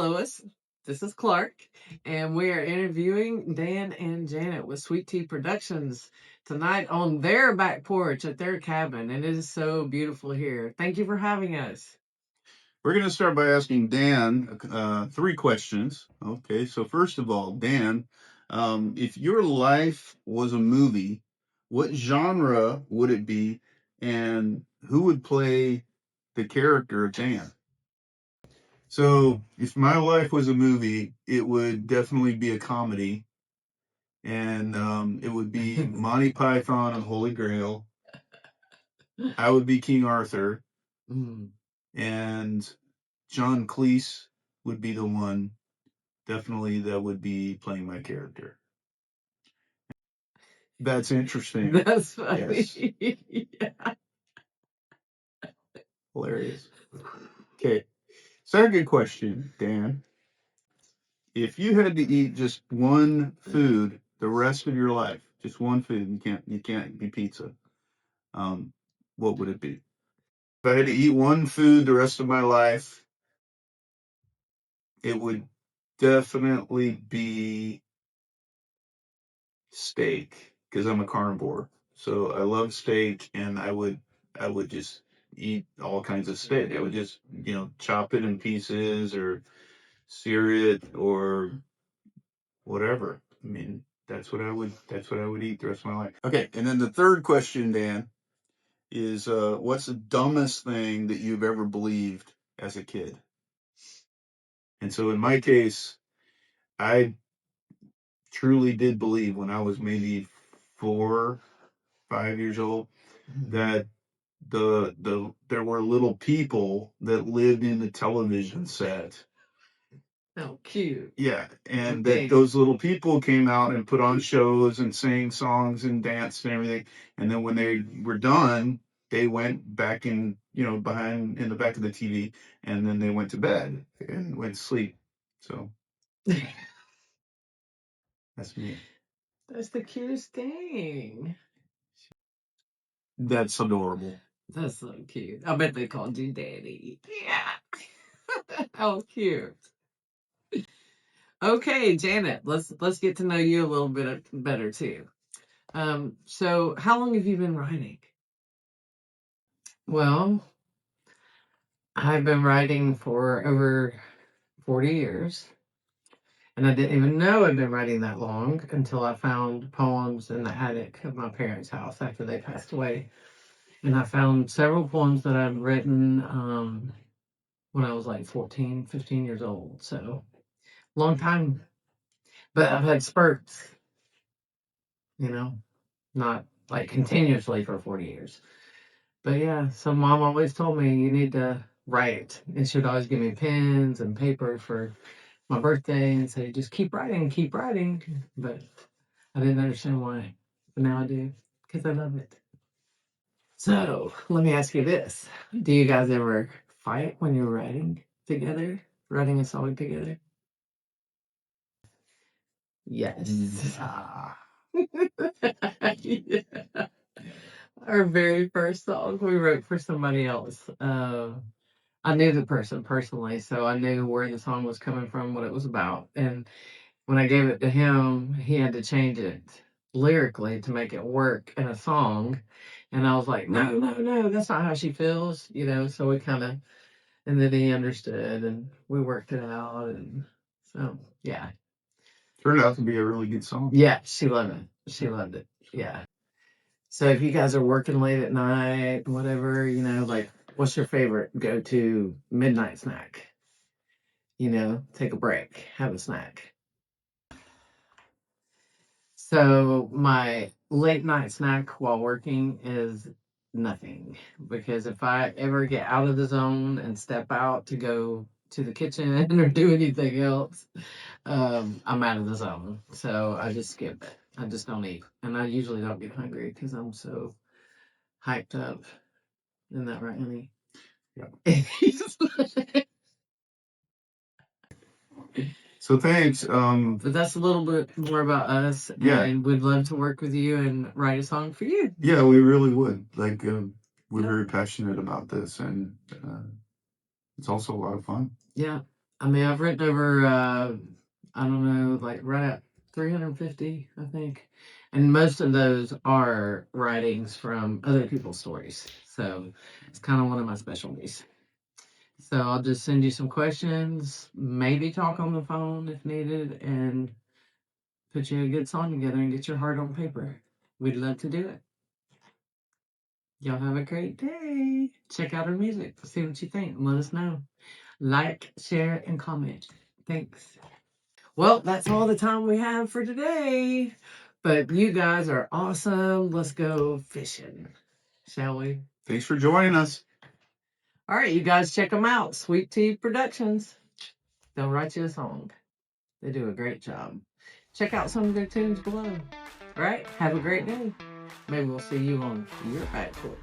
Lois. This is Clark, and we are interviewing Dan and Janet with Sweet Tea Productions tonight on their back porch at their cabin, and it is so beautiful here. Thank you for having us. We're going to start by asking Dan 3 questions. Okay, so first of all, Dan, if your life was a movie, what genre would it be, and who would play the character of Dan? So, if my life was a movie, it would definitely be a comedy, and it would be Monty Python and Holy Grail. I would be King Arthur, and John Cleese would be the one, definitely, that would be playing my character. That's interesting. That's funny. Yes. Yeah. Hilarious. Okay. Second question, Dan. If you had to eat just one food the rest of your life, just one food, you can't be pizza. What would it be? If I had to eat one food the rest of my life, it would definitely be steak, because I'm a carnivore. So I love steak, and I would just eat all kinds of steak. I would just, chop it in pieces or sear it or whatever. I mean, that's what I would eat the rest of my life. Okay, and then the third question, Dan, is what's the dumbest thing that you've ever believed as a kid? And so in my case, I truly did believe when I was maybe 4, 5 years old that there were little people that lived in the television set. Oh, cute. Yeah, and that those little people came out and put on shows and sang songs and danced and everything. And then when they were done, they went back in, behind in the back of the TV, and then they went to bed and went to sleep. So that's me. That's the cutest thing. That's adorable. That's so cute. I bet they called you Daddy. Yeah. How cute. Okay, Janet, let's get to know you a little bit better too. So how long have you been writing? Well, I've been writing for over 40 years. And I didn't even know I'd been writing that long until I found poems in the attic of my parents' house after they passed away. And I found several poems that I'd written when I was like 14, 15 years old. So, long time. But I've had spurts, not like continuously for 40 years. But yeah, so mom always told me you need to write. And she'd always give me pens and paper for my birthday and say, just keep writing, keep writing. But I didn't understand why. But now I do, because I love it. So let me ask you this. Do you guys ever fight when you're writing together, writing a song together? Yes. Yeah. Our very first song we wrote for somebody else. I knew the person personally, so I knew where the song was coming from, what it was about. And when I gave it to him, he had to change it lyrically to make it work in a song. And I was like, no, no, no, that's not how she feels, So we kind of, and then he understood and we worked it out. And so, yeah. Turned out to be a really good song. Yeah, she loved it. She loved it. Yeah. So if you guys are working late at night, whatever, like, what's your favorite go-to midnight snack? Take a break, have a snack. So my late night snack while working is nothing, because if I ever get out of the zone and step out to go to the kitchen or do anything else, I'm out of the zone. So I just skip it. I just don't eat, and I usually don't get hungry because I'm so hyped up. Isn't that right, honey? Yeah. So thanks. But that's a little bit more about us. Yeah. And we'd love to work with you and write a song for you. Yeah, we really would. Like, we're very passionate about this, and it's also a lot of fun. Yeah. I mean, I've written over, I don't know, like right at 350, I think. And most of those are writings from other people's stories. So it's kind of one of my specialties. So I'll just send you some questions, maybe talk on the phone if needed, and put you a good song together and get your heart on paper. We'd love to do it. Y'all have a great day. Check out our music. See what you think. Let us know. Like, share, and comment. Thanks. Well, that's all the time we have for today. But you guys are awesome. Let's go fishing, shall we? Thanks for joining us. All right, you guys check them out. Sweet Tea Productions. They'll write you a song. They do a great job. Check out some of their tunes below. All right, have a great day. Maybe we'll see you on your back porch.